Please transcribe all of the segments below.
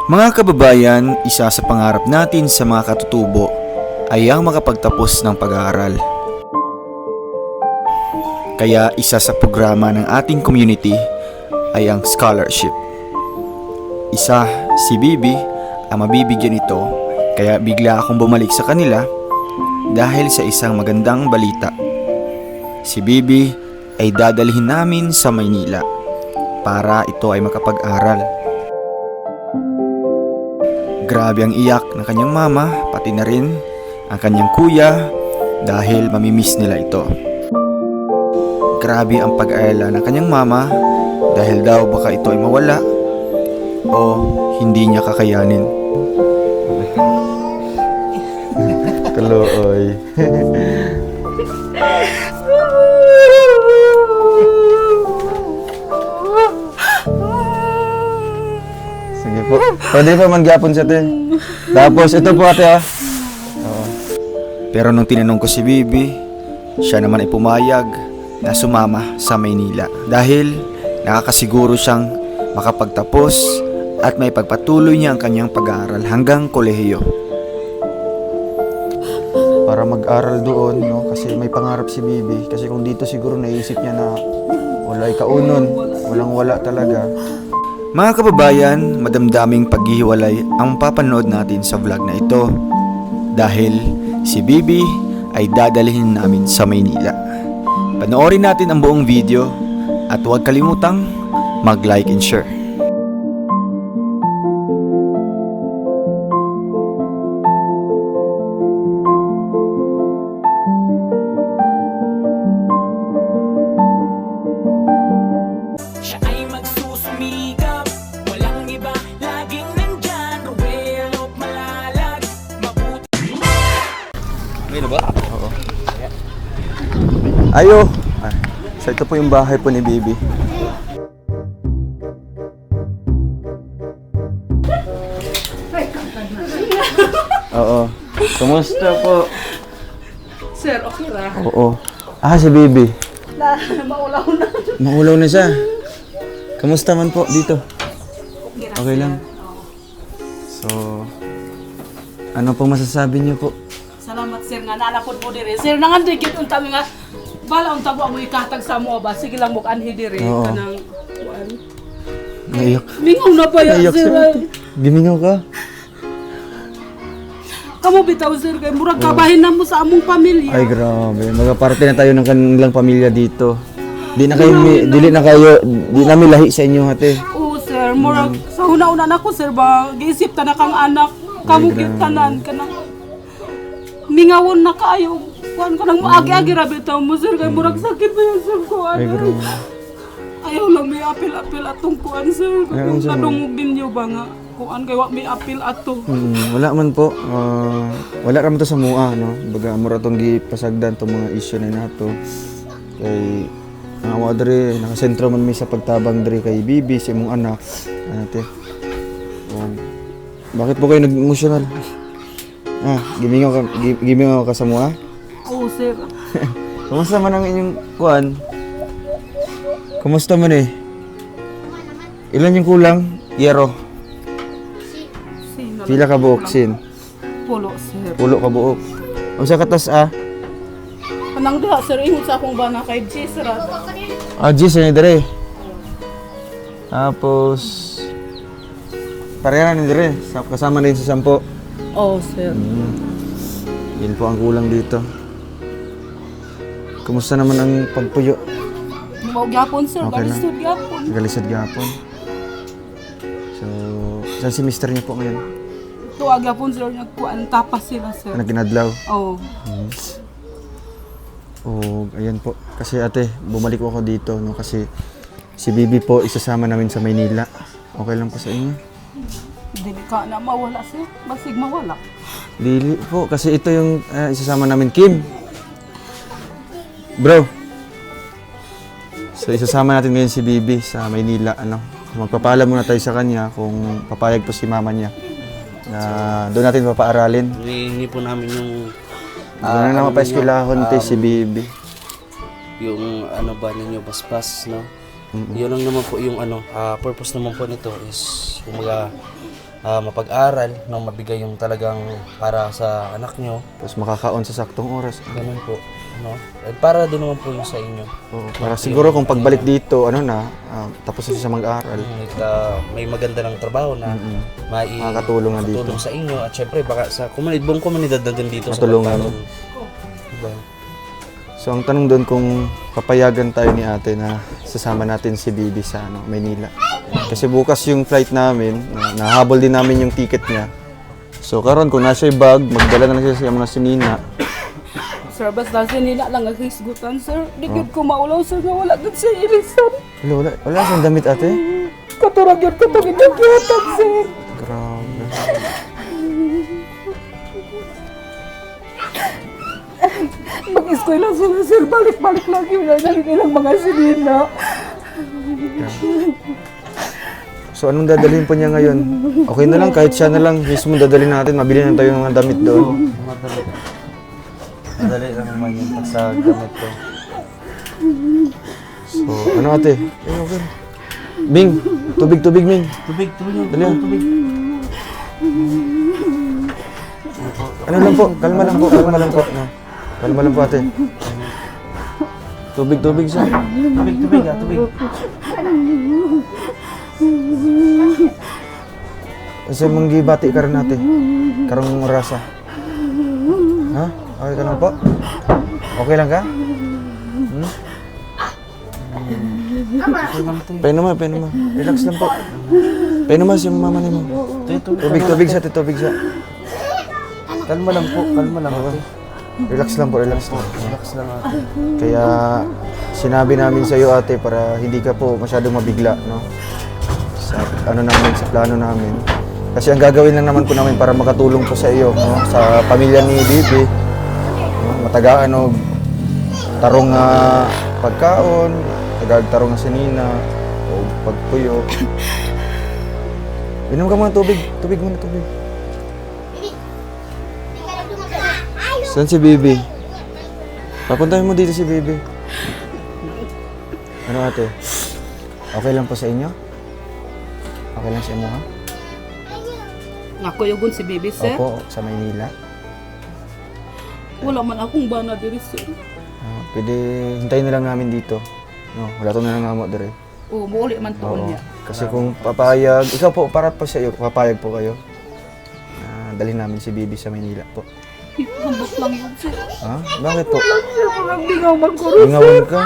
Mga kababayan, isa sa pangarap natin sa mga katutubo ay ang makapagtapos ng pag-aaral. Kaya isa sa programa ng ating community ay ang scholarship. Isa, si Bibi, ang mabibigyan ito, kaya bigla akong bumalik sa kanila dahil sa isang magandang balita. Si Bibi ay dadalhin namin sa Maynila para ito ay makapag-aral. Grabe ang iyak ng kanyang mama, pati na rin ang kanyang kuya dahil mamimiss nila ito. Grabe ang pag-aalala ng kanyang mama dahil daw baka ito ay mawala o hindi niya kakayanin. Kalooy. Sige po. Pwede po mangyapon sa ate. Tapos ito po ate ah. Oo. Pero nung tinanong ko si Bibi, siya naman ay pumayag na sumama sa Maynila dahil nakakasiguro siyang makapagtapos at may pagpatuloy niya ang kanyang pag-aaral hanggang kolehiyo. Para mag-aral doon, no? Kasi may pangarap si Bibi. Kasi kung dito siguro naisip niya na wala'y kaunon, walang-wala talaga. Mga kababayan, madamdaming paghihiwalay ang papanood natin sa vlog na ito dahil si Bibi ay dadalhin namin sa Maynila. Panoorin natin ang buong video at huwag kalimutang mag-like and share. Oo. Ayo. So ito po yung bahay po ni Bibi. Oo. Kumusta po? Sir, okay ra. Oo. Si Bibi. Maulaw na. Maulaw na siya. Kamusta man po dito? Okay lang. So, ano pong masasabi niyo po? Salamat sir nga nalapod mo dire. Sir nangandig gyud unta mi nga bala unta mo ikatag sa mo ba sige lang mo anhi dire Oo. kanang kuan. Naiyak. Mingaw na ba yan Naiyak sir? siya. Gimingaw ka? Kamo bitaw sir kay murag kabahin na mo sa among pamilya. Ay grabe. Magaparte na tayo ng kanilang pamilya dito. Di na mi lahi sa inyo ate. Oo sir, murag sa una-una nako sir ba giisip ta na kang anak kamo gyud tanan kanang mingawon na kayo. Kuan ko nang maagi-agi ra bitaw mo sir kay murag sakit ba yan sir kuan. Ay grabe. Ayaw lang may apil-apil atong kuan sir. Kung nadungog ninyo ba nga kuan kay wa may apil ato. Wala man po. Wala ra man to sa mua no. Baga mura tong gipasagdan tong mga issue na nato. Kay ang awa diri nakasentro man mi sa pagtabang diri kay Bibi si imong anak. Ate. Bakit po kayo nag-emotional? Gimingaw ka sa mua? Oo sir. Kumusta man ang inyong kuan? Kumusta man eh? Ilan yung kulang? Yero. Pila ka buok sin? Pulo sir. Pulo ka buok. Unsa ka tas Kanang diha sir ingon sa akong bana kay G sir. Gis ni dire. Tapos pareha ni dire, kasama din sa 10. Oo sir. Yun po ang kulang dito. Kumusta naman ang pagpuyo? Mao gyapon sir, Okay lang. balisod gyapon. Nagalisod gapon. So, saan si mister niyo po ngayon? Tuwag gyapon sir nagkuan tapas sila sir. Naginadlaw. Oo. Ayan po. Kasi ate, bumalik ako dito, no? Kasi si Bibi po, isasama namin sa Maynila. Okay lang po sa inyo? Dili ka na mawala sir. Basig mawala. Dili po, kasi ito yung isasama namin, Kim. Bro. So, isasama natin ngayon si Bibi sa Maynila, ano? Magpapaalam muna tayo sa kanya kung papayag po si mama niya. Na doon natin papaaralin. Hinihingi po namin yung Doon na naman pa-eskwelahon si Bibi. yung ano ba ninyo basbas, no? Yun lang naman po yung purpose naman po nito is kumaga mapag-aral, no, mabigay yung talagang para sa anak nyo. Tapos makakaon sa saktong oras. Ganun po, no? At para din naman po yung sa inyo. Oo, para siguro kung pagbalik dito, ano na, tapos na siya mag-aral. May maganda ng trabaho na Makakatulong na dito. matulong sa inyo. At syempre, baka sa buong komunidad na din dito Matulungan. sa Pagtalon. Diba? So ang tanong doon kung papayagan tayo ni ate na sasama natin si Bibi sa Maynila. Kasi bukas yung flight namin, nahabol din namin yung ticket niya. So karon kung nasa yung bag, magdala na lang siya sa mga sinina. Sir, basta sinila lang ang hisgutan, sir. Di gid ko maulaw, sir, nga wala gid siya irisan. Wala siyang damit ate. Katurag yun ko itong inagyatan, sir. Grabe. Mag-eskwela sila, sir. Balik-balik lang yun. Dahil nilang mga sinina. So anong dadalhin po niya ngayon? Okay na lang, kahit siya na lang mismo dadalhin natin. Mabili na tayo ng mga damit doon. Madali lang naman yung pag sa gamit ko. So ano ate? Okay. Bing, tubig Ming. Tubig yung Dali. tubig. Ano lang po, kalma lang po. No. Kalma lang po ate. Tubig siya. Tubig. Kasi manggibati ka rin natin. Karong rasa. Ha? Okay ka lang po? Okay lang ka? Painuman. Relax lang po. Painuman si mama ni mo. Tubig siya. Kalma lang po. Relax lang. Relax lang ate. Kaya sinabi namin sa iyo ate para hindi ka po masyadong mabigla, no? Sa sa plano namin. Kasi ang gagawin lang naman po namin para makatulong po sa iyo, no? Sa pamilya ni Bibi. No? Matagaan og tarong pagkaon, tarong na sinina, o pagpuyo. Inom ka muna tubig. Tubig. Saan si Bibi? Papuntahin mo dito si Bibi. Ano ate? Okay lang po sa inyo? Okay lang sa inyo ha? Nakuyugon si Bibi, sir. Opo, sa Maynila. Wala man akong bana diri, sir. Pwede hintayin na lang namin dito. No, wala to na lang amo dire. Oo, muuli man tuon niya. Kasi kung papayag, ikaw po, para po sa iyo, papayag po kayo. Dalhin namin si Bibi sa Maynila po. Hambot lang yun, sir. Ha? Bakit po? Sir, parang bingaw man ko. Ingawan ka?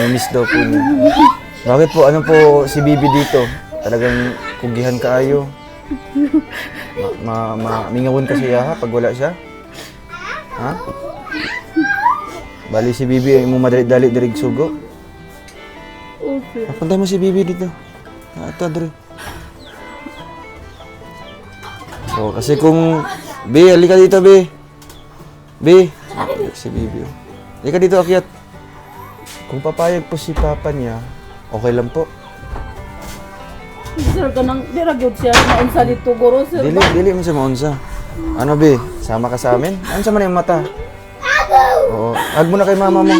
Miss daw po niya. Bakit po? Ano po si Bibi dito? Talagang kugihan kaayo. Mingawon ka siya ha pag wala siya? Ha? Bali si Bibi ay mo madali-dali dirig sugo. Okay. Papunta mo si Bibi dito. Ito, Dre. So, kasi kung... Bi, halika dito, Bi. Bi. Si Bibi. Halika dito, akyat. Kung papayag po si Papa niya, okay lang po. Sir, kanang diragyod siya na unsa dito, guro, sir. Dili mo sa maunsa. Ano, Bi? Sama ka sa amin? Ano sa man yung mata? Oo. Hug mo na kay mama mo.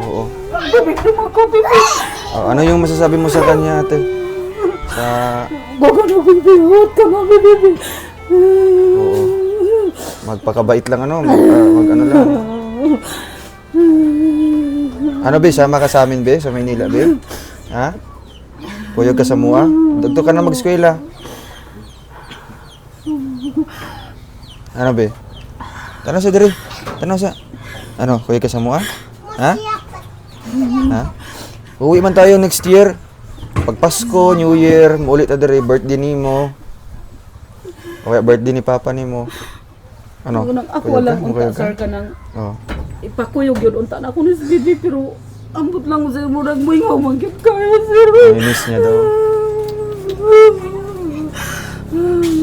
Oo. Bibig naman ko, Bibi. Ano yung masasabi mo sa kanya, ate? Sa... Baga na, Bibi. Huwag ka nga, Bibi. Oo. Magpakabait lang ano, mag ano lang. Ano be, sama ka sa amin be, sa Maynila be? Ha? Kuyog ka sa mua? Dagto ka na mag-eskwela. Ano be? Tanong sa diri. Tanong sa... Ano, kuyog ka sa mua? Ha? Ha? Uwi man tayo next year. Pag Pasko, New Year, muulit na diri, birthday ni mo. O kaya birthday ni Papa ni mo. Ano? Ako Kuyog lang ka? unta, Kuyog ka? sir, kanang Oo. ipakuyog yun. Unta na ako ni si Bibi, pero ambot lang, sir, murag mo yung manggit kaya, sir. Miss niya daw.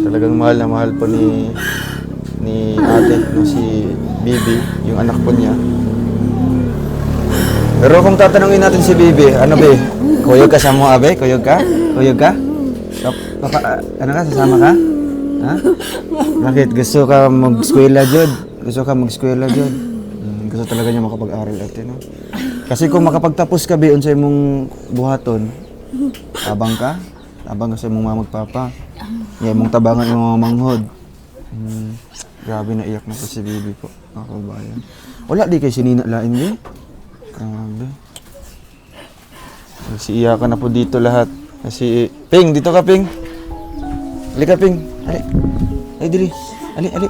Talagang mahal na mahal po ni ate, no, si Bibi, yung anak po niya. Pero kung tatanungin natin si Bibi, ano be? Kuyog ka sa mga be? Kuyog ka? Kuyog ka? Ano ka? Sasama ka? Ha? Bakit? Gusto ka mag-eskwela, Jod? Gusto ka mag-eskwela, Jod? Gusto talaga niya makapag-aral ate, no? Kasi kung makapagtapos ka be, unsay mong buhaton, abang ka? Abang sa imong mga magpapa. Yeah, mong tabangan yung mga manghod. Grabe na iyak na po si Bibi po. Mga kababayan. Wala di kay sinina lain di. Grabe. Nagsiiyakan na po dito lahat. Kasi, Ping, dito ka, Ping. Ali ka, Ping. Ali. Ali, dili. Ali, ali.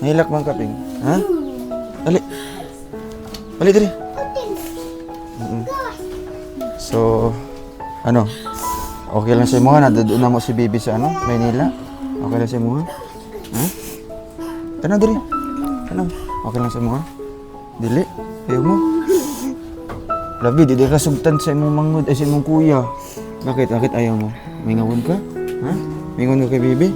Nahilak man ka, Ping. Ha? Ali. Ali, dili. So, ano? Okay lang sa mo ha? Doon na mo si Bibi sa ano? Maynila? Okay lang sa mo ha? Ha? Tana, dili. Ano? Okay lang sa mo ha? Dili. Ayaw mo. Labi, di ka sugtan sa imong manghod ay sa imong kuya. Bakit? Bakit ayaw mo? Mingawan ka? Ha? Mingawan ka kay Bibi?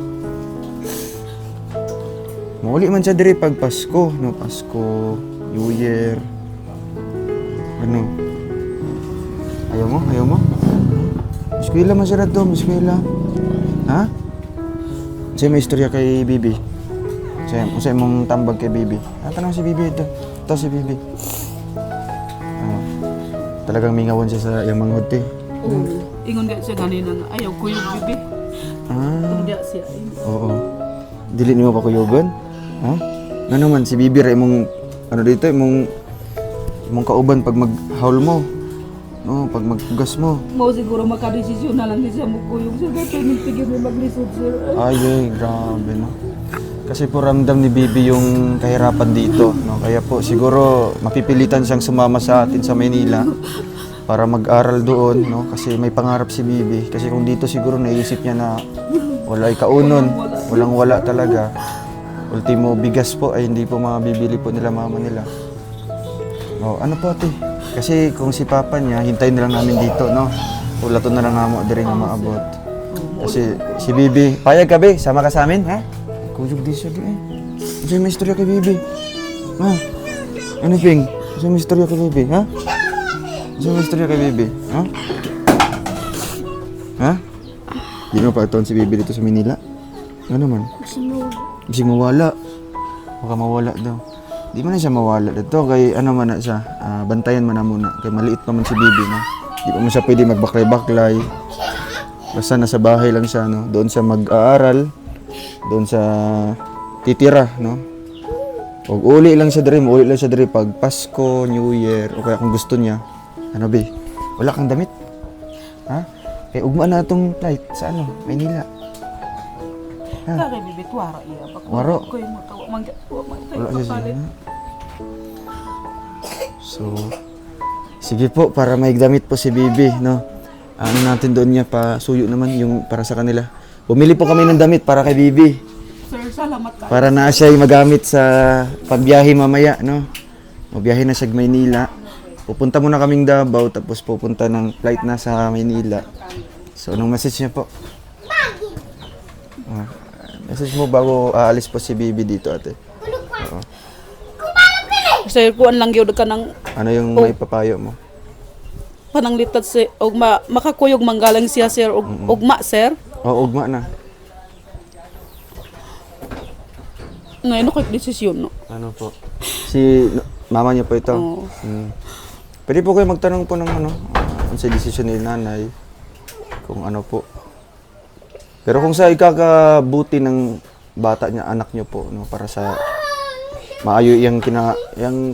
Mauli man siya diri pag Pasko, no? Pasko, New Year. Ano? Ayaw mo? Ayaw mo? Eskwela man siya na to, eskwela. Ha? Sa'yo may istorya kay Bibi? Sa'yo mong tambag kay Bibi? Tanong si Bibi ito. Ito si Bibi. Talagang mingawan siya sa iyang manghod eh. Ingon ka siya ganina nga, ayaw ko yung Bibi. Kung diya siya. Oo. Dili niyo pa kuyugan? Ha? Nga naman, si Bibi rin mong, ano dito, mong kauban pag mag-haul mo. No, pag magpugas mo. Mo siguro makadesisyon na lang din siya mo kuyog. Sir, kaya tigil mo maglisod, sir. Ay, grabe no. Kasi po ramdam ni Bibi yung kahirapan dito. No? Kaya po siguro mapipilitan siyang sumama sa atin sa Maynila para mag-aral doon. No? Kasi may pangarap si Bibi. Kasi kung dito siguro naisip niya na wala kaunon, walang wala talaga. Ultimo bigas po ay hindi po mabibili po nila mama nila. Oh, ano po ate? Kasi kung si papa niya, hintayin na lang namin dito, no? Ulato na lang nga mo, di rin nga maabot. Kasi si Bibi, payag ka be, sama ka sa amin, ha? Kuyog di siya di eh. Kasi may istorya kay Bibi. Ha? Ano Ping? Kasi may istorya kay Bibi, ha? Kasi may istorya kay Bibi, ha? Ha? Di mo pa itoon si Bibi dito sa Manila? Ano naman? Kasi mawala. Baka mawala daw. Di man na siya mawala dito. Kay ano man na siya. Bantayan man na muna. Kay maliit pa man si Bibi, no? Di pa man siya pwede magbaklay-baklay. Basta nasa bahay lang siya, no? Doon siya mag-aaral. Doon sa titira, no? O uli lang siya diri, uli lang siya diri pag Pasko, New Year, o kaya kung gusto niya. Ano be? Wala kang damit? Ha? Kaya ugma na itong flight sa ano, Maynila. Kaya Bibi, tuwara iya. Waro? Ko yung matawa. Wala siya siya. So, sige po, para may damit po si Bibi, no? Ano natin doon niya, pasuyo naman yung para sa kanila. Bumili po kami ng damit para kay Bibi. Sir, salamat ka. Para na siya magamit sa pagbiyahe mamaya, no? Mabiyahe na siya sa Maynila. Pupunta muna kaming Davao, tapos pupunta ng flight na sa Maynila. So, anong message niya po? Message mo bago aalis po si Bibi dito, ate. Oo. Sir, kuan lang gyud ka ng Ano yung may papayo mo? pananglitat si og makakuyog manggalang siya, sir, og ugma, sir. Oo, ugma na. Ngayon ako desisyon, no. Ano po? Si mama niya po ito? Oo. Pwede po kayo magtanong po ng ano sa desisyon ni nanay. Kung ano po. Pero kung sa ikakabuti ng bata niya, anak niyo po, no, para sa maayo yung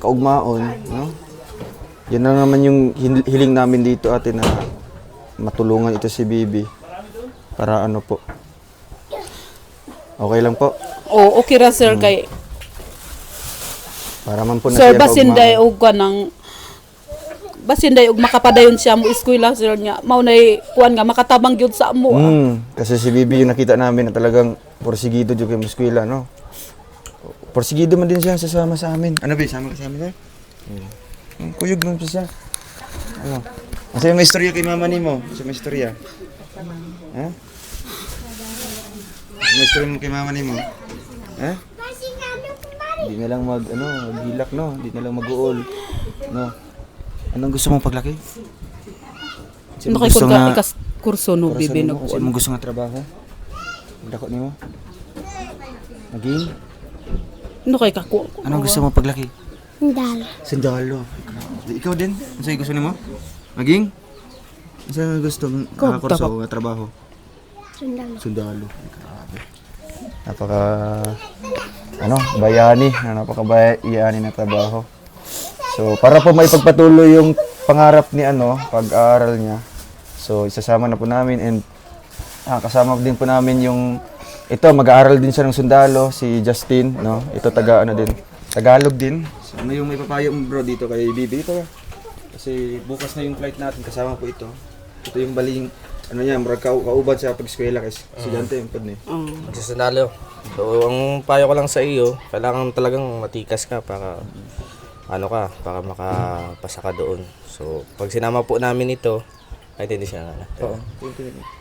kaugmaon, no? Yan na naman yung hiling namin dito, ate, na matulungan ito si Bibi. Para ano po. Okay lang po. Oh, okay ra, sir, kay Para man po na sir siya basinday og kanang basinday og makapadayon siya mo eskwela, sir niya. Mao nay kuan nga makatabang gyud sa amo. Kasi si Bibi yung nakita namin na talagang porsigido dyan kay eskwela, no? Porsigido man din siya sasama sa amin. Ano ba, sama ka sa amin, sir? Kuyog lang siya. Ano? Kasi may istorya kay mama ni mo. Kasi may istorya. Ha? May istorya mo kay mama ni mo. Ha? Hindi na lang maghilak, no? Hindi na lang mag-uol. No? Anong gusto mong paglaki? Sino Nakay gusto kun nga- ka ikas kurso no bibi no. Kasi mo gusto nga trabaho? Dako ni mo? Maging? No kay ka ko. Anong gusto mo paglaki? Sandalo. Sundalo. Ikaw din? Ano sa'yo gusto mo? Maging? Saan gusto mong nakakurso nga trabaho? Sundalo. Grabe. Napaka bayani, napaka-bayani na trabaho. So, para po maipagpatuloy yung pangarap ni pag-aaral niya. So, isasama na po namin and kasama din po namin yung mag-aaral din siya ng sundalo, si Justin, no? Ito Tagalog din. So, ano yung may papayo mo bro dito kay Bibi? Ito kasi bukas na yung flight natin, kasama po ito. Ito yung baling, murag kauban sa pag-eskwela kasi estudyante yung pod ni. Magsisunalo. So, ang payo ko lang sa iyo, kailangan talagang matikas ka para para makapasa ka doon. So, pag sinama po namin ito, kahit hindi siya Oo.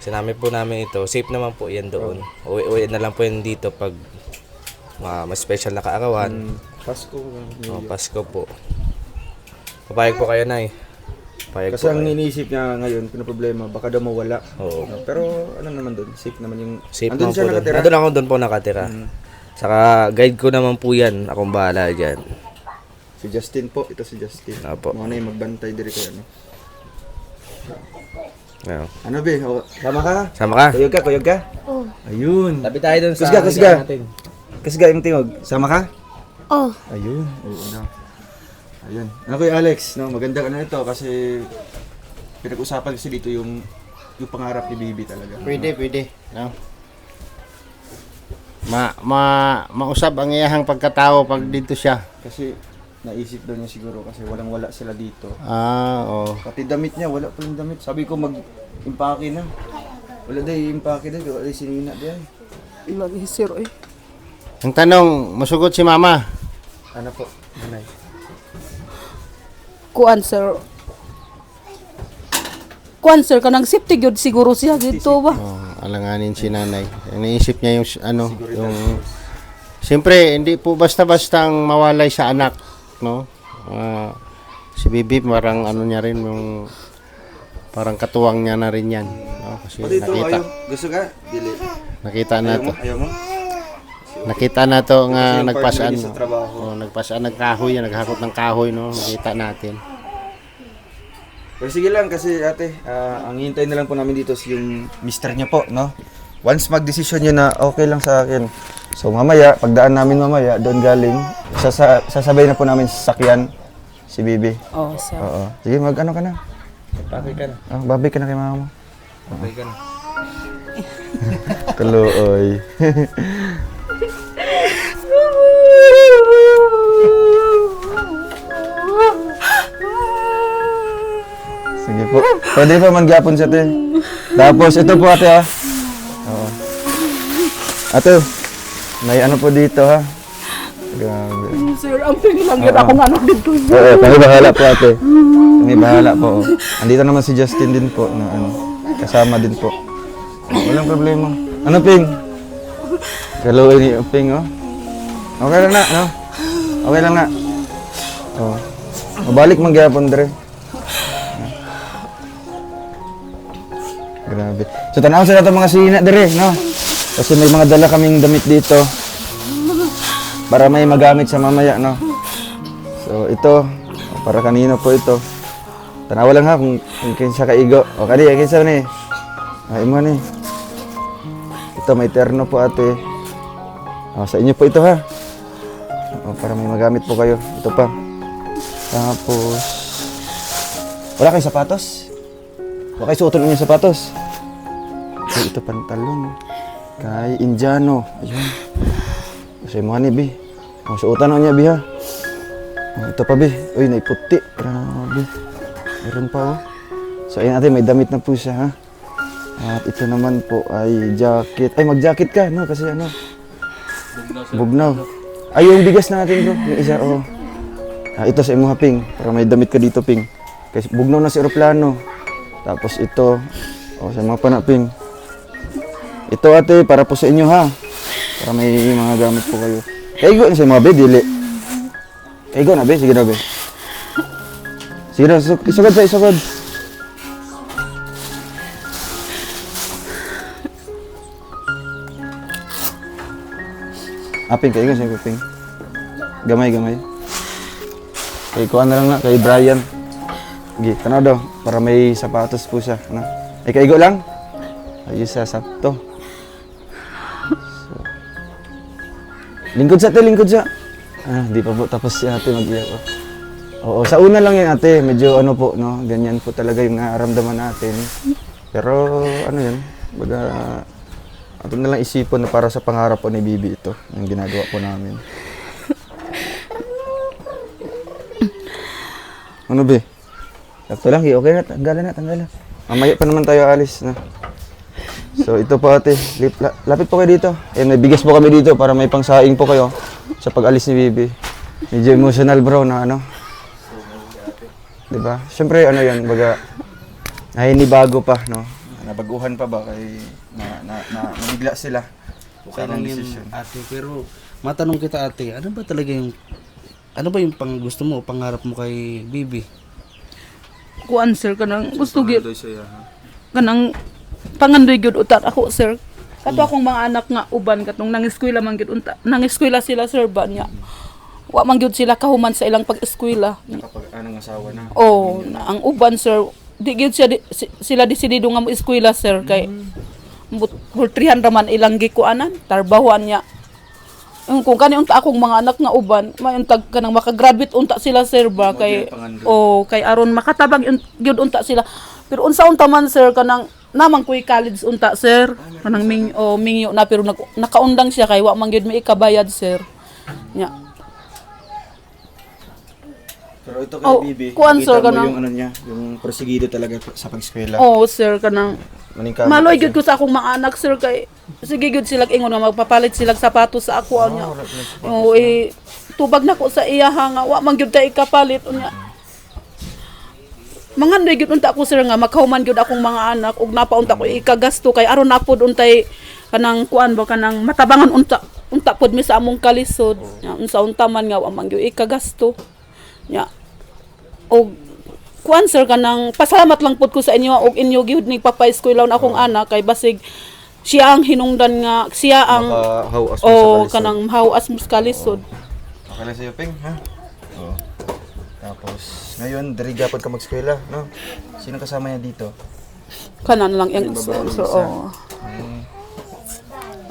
sinama po namin ito, safe naman po yan doon. Uwi na lang po yan dito pag mas special na kaarawan. Pasko. Pasko po. Papayag po kayo, Nay. Papayag Kasi po ang kayo. iniisip niya ngayon, pinaproblema, baka daw mawala. Oo. Pero ano naman doon, safe naman yung... Safe Andun naman siya po doon. nakatira. Nandun ako doon po nakatira. Saka guide ko naman po yan. Akong bahala dyan. Si Justin po, ito si Justin. Apo. Mga na yung magbantay diri ko Yeah. Ano be? Sama ka? Sama ka? Kuyog ka? Oo. Ayun. Tabi tayo doon sa Kusga. natin. Kasga yung tingog. Sama ka? Oh, Ayun. Oo na. Ayun. Ano Kuya Alex, no? Maganda ka na ito kasi pinag-usapan kasi dito yung pangarap ni Bibi talaga. Pwede. No? Mausap ang iyahang pagkatao pag dito siya. Kasi naisip daw niya siguro kasi walang-wala sila dito. Oo. Pati damit niya, wala pa yung damit. Sabi ko mag-impake na. Wala dahi impake dahi, wala dahi sinina dahi. Ilan sir eh. Ang tanong, masugot si mama. Ano po? Nanay. Kuan sir, kanang safety gyud siguro siya dito ba? Alanganin si nanay. Ang naisip niya yung siyempre, hindi po basta-bastang mawalay sa anak, no? Si Bibi, parang niya rin, yung parang katuwang niya na rin yan. No? Kasi O dito, ayaw. Gusto ka? Dili. nakita na to. Ayaw mo? Nakita na to nga Kasi yung nagpasaan. partner niya sa trabaho. Nagpasaan ng kahoy, naghakot ng kahoy, no? Nakita natin. Pero sige lang kasi ate, ang hintay na lang po namin dito is yung mister niya po, no? Once mag-desisyon niya na okay lang sa akin. So mamaya, pagdaan namin mamaya, doon galing, sasabay na po namin sa sakyan si Bibi. Oh, sir. Oo. Sige, mag-ano ka na? Papay ka na. Babay ka na kay mama mo. Papay ka na. Tuloy. Sige po. Pwede pa man gyapon sa ate. Tapos ito po ate ha. Oo. Ate, may ano po dito ha. Grabe. Sir, ang lang yun akong anak dito. Oo, kami bahala po ate. Kami bahala po. Andito naman si Justin din po na kasama din po. Walang problema. Ano Ping? Galuin ni Ping oh. Okay lang na, no? Okay lang na. Oh. Mabalik man gyapon dire. Grabe. So tanaw sa nato mga sina dire, no? Kasi may mga dala kaming damit dito. Para may magamit sa mamaya, no? So ito, para kanino po ito. Tanawa lang ha kung kinsa kaigo. O kadi, kinsa ni? Ay mo ni. Ito may terno po ate. O, sa inyo po ito ha. O, para may magamit po kayo. Ito pa. Tapos, wala kayong sapatos? Wala kayong suoton yung sapatos? Okay, ito pantalon. Kay Indiano. Ayun. Kasi mga ni, Bi. O, suotan niya, Bi, ha. O, ito pa, Bi. Uy, naiputi. Grabe. Meron pa, oh. So, ayun natin, may damit na po siya, ha. At ito naman po ay jacket. Ay, mag-jacket ka, no? Kasi ano? Bugnaw. Ay, yung bigas natin, bro. Yung isa, oh. Ito sa imo, Ping. Para may damit ka dito, Ping. Kasi bugnaw na si aeroplano. Tapos ito. O, sa mga panaping. Ito, ate, para po sa inyo, ha. Para may mga gamit po kayo. Kaigo na sa mga be, dili. Kaigo na, be. Sige na, be. Sige na, isugod sa isugod. Ping, kaigo siya, Ping. Gamay. Kay kuha na lang na, kay Brian. Gi, tanaw daw. Para may sapatos po siya. Ano? Ay, kaigo lang? Ayos siya, sakto. So, lingkod siya. Di pa po tapos si ate mag-iyak. Oo, sa una lang yan ate. Medyo ano po, no? Ganyan po talaga yung nararamdaman natin. Pero ano yan, baga, ato na lang isipon na para sa pangarap po ni Bibi ito, yung ginagawa po namin. Ano be? Sakto lang, okay na, tanggalan. Mamaya pa naman tayo alis na. So ito po ate, lapit po kayo dito. May bigas po kami dito para may pangsaing po kayo sa pag-alis ni Bibi. Medyo emotional bro na ano. Diba? Siyempre ano yan, baga, bago pa, no? Nabaguhan pa ba kay nabigla sila. Okay lang yun, ate. Pero matanong kita, ate, ano ba yung gusto mo, pangarap mo kay Bibi? Kuan sir kanang gusto gyud kanang pangandoy gyud utat ako sir. Kato akong mga anak nga uban katong nang-eskwela man gyud unta. Nang-eskwela sila sir ba niya. Wa man gyud sila kahuman sa ilang pag-eskwela. Kapag anong asawa na. Oh, ang uban sir, di gyud sila desidido nga mo eskwela sir kay bultrihan ra man ilang gikuanan, tarbahuan niya. Kung kani unta akong mga anak nga uban, mayuntag kanang makagraduate unta sila sir ba kay kay aron makatabang gyud unta sila. Pero unsa unta man sir kanang namang kuy college unta sir, kanang mingyo na pero nakaundang siya kay wa man gyud may ikabayad sir. Nya. Pero ito kay Bibi, kuan sir mo kanang yung ano niya, yung prosigido talaga sa pag-eskwela. sir kanang Maningkamot maloy siya. gyud ko sa akong mga anak sir kay sige gyud sila ingon nga magpapalit sila sapatos sa ako nya. Tubag na ko sa iya nga wa man gyud tay ikapalit unya. Mangandoy gyud unta ako sir nga makahuman gyud akong mga anak ug napaunta ko ikagasto kay aron na pod untay kanang kuan ba kanang matabangan unta pod mi sa among kalisod. Nya unsa unta man nga wa man gyud ikagasto. Nya og kuan sir kanang pasalamat lang pud ko sa inyo og inyo gyud ning papa-eskwelaon akong anak kay basig siya ang hinungdan nga siya ang Makahawas mo sa kalisod. kanang mahawas mo sa kalisod. Okay lang sa'yo, Ping, ha? Oo. Tapos, ngayon, diri gyapon ka mag-eskwela, no? Sino kasama niya dito? Kanan lang yung Yung babae sir. isa. Oo.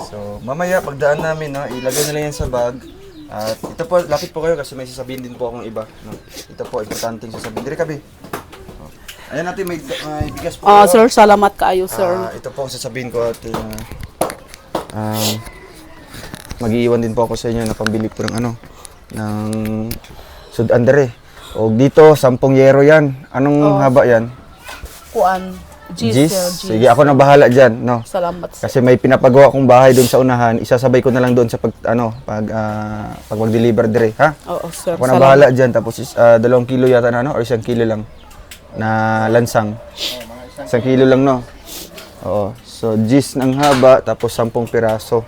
So, mamaya, pagdaan namin, no? Ilagay nila yan sa bag. At ito po, lapit po kayo kasi may sasabihin din po akong iba, no? Ito po, importanteng sasabihin. Diri kabi. Ayan natin, may bigas po. kayo. Sir, salamat kaayo sir. Ito po ang sasabihin ko at mag-iiwan din po ako sa inyo na pambili po ng ano, ng Sud Andre. O dito, 10 yero yan. Anong haba yan? Kuan. Gis, Gis? sir. Sige, ako na bahala dyan, no? Salamat sir. Kasi may pinapagawa kong bahay doon sa unahan, isasabay ko na lang doon sa pag mag-deliver dire, ha? Oo, sir. Ako na bahala dyan, tapos 2 kilo yata na, no? Or 1 kilo lang na lansang. 1 kilo lang, no? Oo. So, gis ng haba, tapos 10 piraso.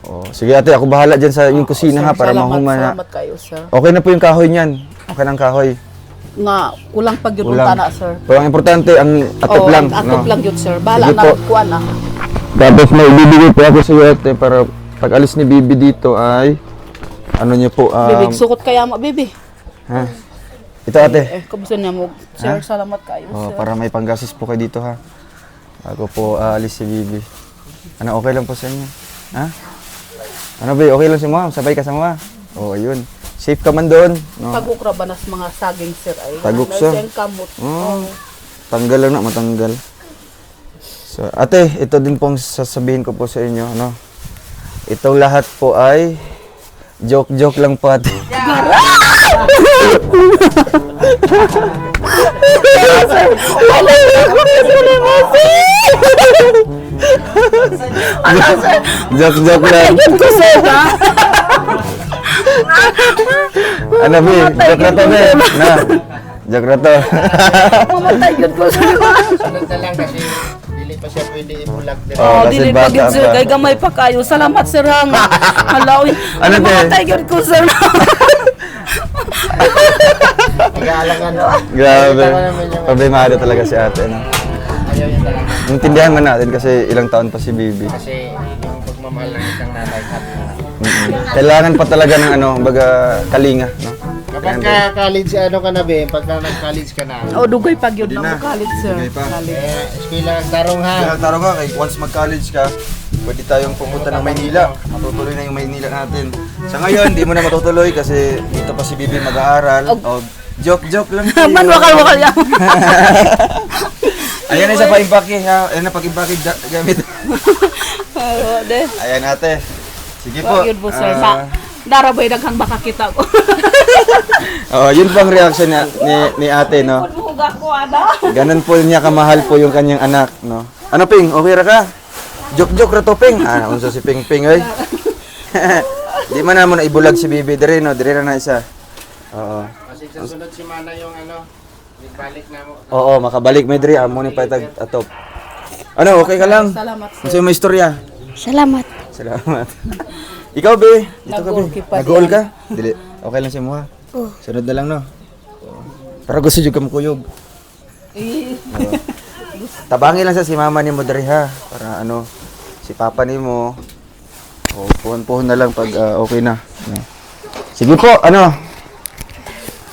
Oo. Sige ate, ako bahala dyan sa yung kusina, ha? Para mahumana. Salamat kayo sir. Okay na po yung kahoy niyan. Okay ng kahoy. Nga, kulang pag yun Kulang. na sir. Pero ang importante, ang atop lang, atop no? lang yun sir. Bahala Sige na po. kuan na. Tapos may ibibigay po ako sa iyo ate para pag alis ni Bibi dito ay ano niyo po Bibig sukot kaya mo, bibi. ha? Ito ate. Kamusta niya mo? Sir, salamat kayo Oh, sir. para may panggastos po kayo dito ha. Ako po alis si Bibi. Ano okay lang po sa inyo? Ha? Ano ba? Okay lang si Mama? Sabay ka sa Mama? Oh, ayun. Safe ka man doon, no? Tagok ra ba nas mga saging sir ay. Tagok Wala siya. siyang kamot. Oh. Tanggal lang na, matanggal. So, ate, ito din pong sasabihin ko po sa inyo, no? Itong lahat po ay joke-joke lang po, ate. Joke-joke lang. Ano, Bi? Joke na to, Bi. Na. Joke na to. Mamatay yun ko sir. Sunod na lang kasi dili pa siya pwede i-vlog din. Oh, kasi Dili pa bata yun sir. pa. Kay gamay pa kayo. Salamat sir ha nga. Halaw. Ano, te? Mamatay yun ko sir. Nag-aalangan. Grabe. Tama naman yung Problemado talaga si ate, no? ayaw niya talaga. Intindihan man natin kasi ilang taon pa si Bibi. Kasi yung pagmamahal ng isang nanay at Kailangan pa talaga ng ano, baga kalinga, no? Kapag ka college, ano ka na, be? Pagka nag-college ka na. O, dugay pag yun Hindi na na. mo college, sir. Dugay pa. College. Eskwela ng tarong ha. Kaya taro nga, kay once mag-college ka, pwede tayong pumunta ng Maynila. Matutuloy na yung Maynila natin. Sa ngayon, di mo na matutuloy kasi dito pa si Bibi mag-aaral. O, joke lang. Man, wakal yan. Ayan, isa pa impake ha. Ayan na, pag-impake gamit. Oo, de. Ayan ate. Sige po. Wag yun po, sir. Ah, Darabay daghang baka kita ko. yun pang reaction ni ate, no? Huga ko, ada. Ganun po niya kamahal po yung kanyang anak, no? Ano, Ping? Okay ra ka? Joke ra to, Ping. Unsa si Ping, oy. Di man na mo na ibulag si Bibi dire, no? Dire ra na isa. Oo. Kasi sa sunod si Mana yung ano, balik na mo. Oo, makabalik may dire amo ni patag atop. Ano, okay ka lang? Salamat, sir. Kasi may istorya. Salamat. Salamat. Ikaw, Be. Dito ka, Be. Nag-goal pa Nag-goal ka? Dili. Okay lang si mo, ha? Sunod na lang, no? Oo. Pero gusto dyan ka makuyog. Oo. Tabangi lang sa si mama ni mo dari, ha? Para ano, si papa ni mo. O, puhon-puhon na lang pag okay na. No. Sige po, ano?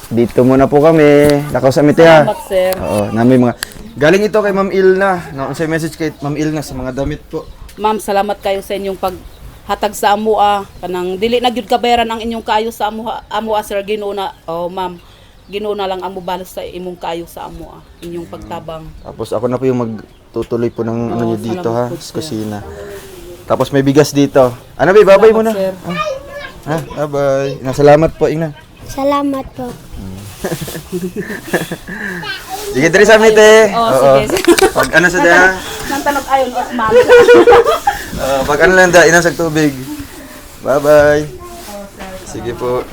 Dito muna po kami. Lakaw sa miti, ha? Salamat, sir. Oo, namin mga... Galing ito kay Ma'am Ilna. No, sa message kay Ma'am Ilna sa mga damit po. Ma'am, salamat kayo sa inyong paghatag sa amoa. Kanang dili na gyud kabayaran ang inyong kayo sa amoa, sir. Ginoo na, ma'am. Ginoo na lang ang mubalos sa imong kayo sa amoa. Inyong pagtabang. Tapos ako na po yung magtutuloy po ng ano nyo dito, ha? salamat po, Sa kusina. Tapos may bigas dito. Ano ba, babay muna. Sir. Bye-bye. Salamat po, Ina. Salamat po. Sige, diri sa mite. Oh, sige. Pag ano sa da, Nang tanong ayon, ma'am. pag ano lang da, inasag tubig. Bye-bye. Sige po.